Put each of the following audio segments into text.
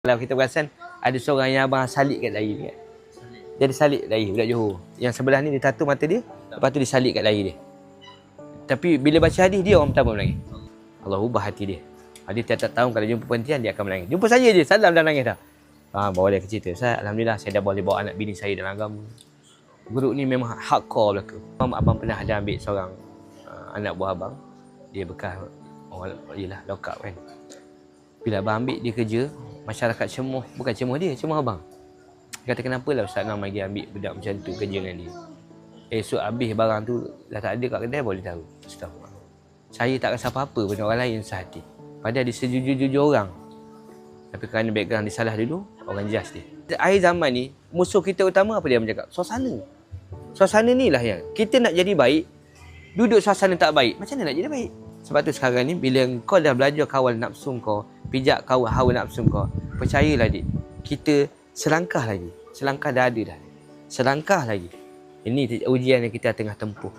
Kalau kita perasan ada seorang yang abang salib kat dahi dia. Dia ada salib dahi budak Johor. Yang sebelah ni dia tattoo mata dia, lepas tu dia salib kat dahi dia. Tapi bila baca hadis dia orang pertama menangis. Allah ubah hati dia. Dia tiap-tiap tahun kalau jumpa penantian dia akan menangis. Jumpa saya je salam dah nangis dah. Bawa dia ke cerita. Saya alhamdulillah saya dah boleh bawa anak bini saya dalam agama. Guru ni memang hardcore belaka. Abang pernah ada ambil seorang anak buah abang. Dia bekas orang yalah lokap kan. Bila abang ambil dia kerja, masyarakat cemuh, bukan cemuh dia, cemuh abang. Dia kata kenapalah Ustaz Nam lagi ambil budak macam tu kerja dengan dia. Esok habis barang tu dah tak ada kat kedai boleh tahu. Astagfirullah. Saya tak rasa apa-apa pada orang lain sehati. Padahal dia sejujur-jujur orang. Tapi kerana background dia salah dulu, orang jas dia. Akhir zaman ni, musuh kita utama apa dia bercakap? Suasana. Suasana ni lah yang kita nak jadi baik, duduk suasana tak baik. Macam mana nak jadi baik? Sebab tu sekarang ni, bila kau dah belajar kawal nafsu kau, pijak kawal hawa nafsu kau, percayalah dik, kita selangkah lagi. Selangkah dah ada dah. Selangkah lagi. Ini ujian yang kita tengah tempuh.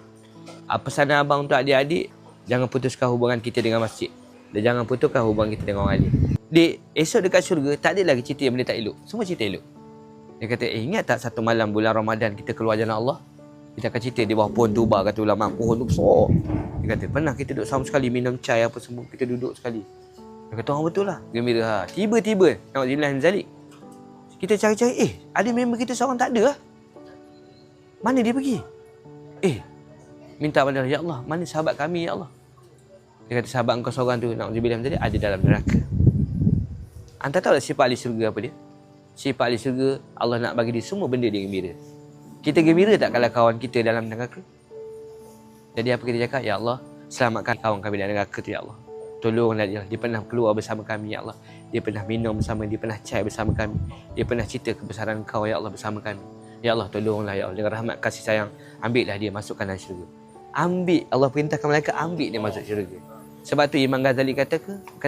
Pesanan abang untuk adik-adik, jangan putuskan hubungan kita dengan masjid. Dan jangan putuskan hubungan kita dengan orang alim. Dik, esok dekat syurga, tak ada lagi cerita yang benda tak elok. Semua cerita elok. Dia kata, ingat tak satu malam bulan Ramadan kita keluar jalan Allah? Kita akan cerita di bawah pohon tuba, kata ulama, pohon tu besar. Dia kata, pernah kita duduk sama sekali, minum chai apa semua, kita duduk sekali. Dia kata, orang betul lah. Gembira. Tiba-tiba, na'udzubillah min zalik, kita cari-cari, ada member kita seorang tak ada lah. Mana dia pergi? Minta pada Allah, ya Allah, mana sahabat kami, ya Allah? Dia kata, sahabat engkau seorang tu, na'udzubillah min zalik, ada dalam neraka. Anda tahu tak sifat ahli syurga apa dia? Sifat ahli syurga, Allah nak bagi dia semua benda dia gembira. Kita gembira tak kalau kawan kita dalam neraka? Jadi apa kita cakap? Ya Allah, selamatkan kawan kami dalam neraka tu, ya Allah. Tolonglah dia. Dia pernah keluar bersama kami, ya Allah. Dia pernah minum bersama, dia pernah cai bersama kami. Dia pernah cerita kebesaran kau, ya Allah, bersama kami. Ya Allah, tolonglah, ya Allah. Dengan rahmat kasih sayang, ambillah dia, masukkan dalam syurga. Ambil, Allah perintahkan malaikat, ambil dia masuk syurga. Sebab tu Imam Ghazali kata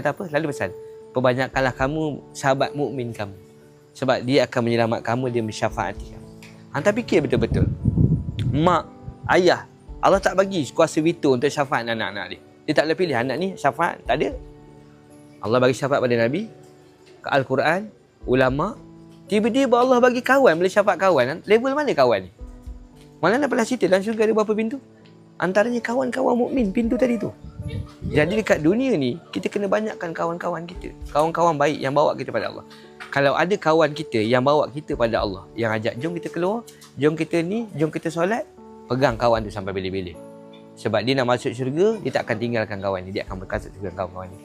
apa? Lalu pesan, perbanyakkanlah kamu sahabat mukmin kamu. Sebab dia akan menyelamat kamu, dia mensyafaati kamu. Anda fikir betul-betul. Mak, ayah, Allah tak bagi kuasa veto untuk syafaat anak-anak dia. Dia tak boleh pilih anak ni syafaat, tak ada. Allah bagi syafaat pada Nabi, ke Al-Quran, ulama. Tiba-tiba Allah bagi kawan, boleh syafaat kawan. Level mana kawan ni? Mana nak pernah cerita dalam syurga ada berapa pintu? Antaranya kawan-kawan mukmin, pintu tadi tu. Jadi dekat dunia ni, kita kena banyakkan kawan-kawan kita. Kawan-kawan baik yang bawa kita pada Allah. Kalau ada kawan kita yang bawa kita pada Allah, yang ajak, jom kita keluar, jom kita ni, jom kita solat, pegang kawan tu sampai bila-bila. Sebab dia nak masuk syurga, dia tak akan tinggalkan kawan ni. Dia akan berkasut dengan kawan-kawan ni.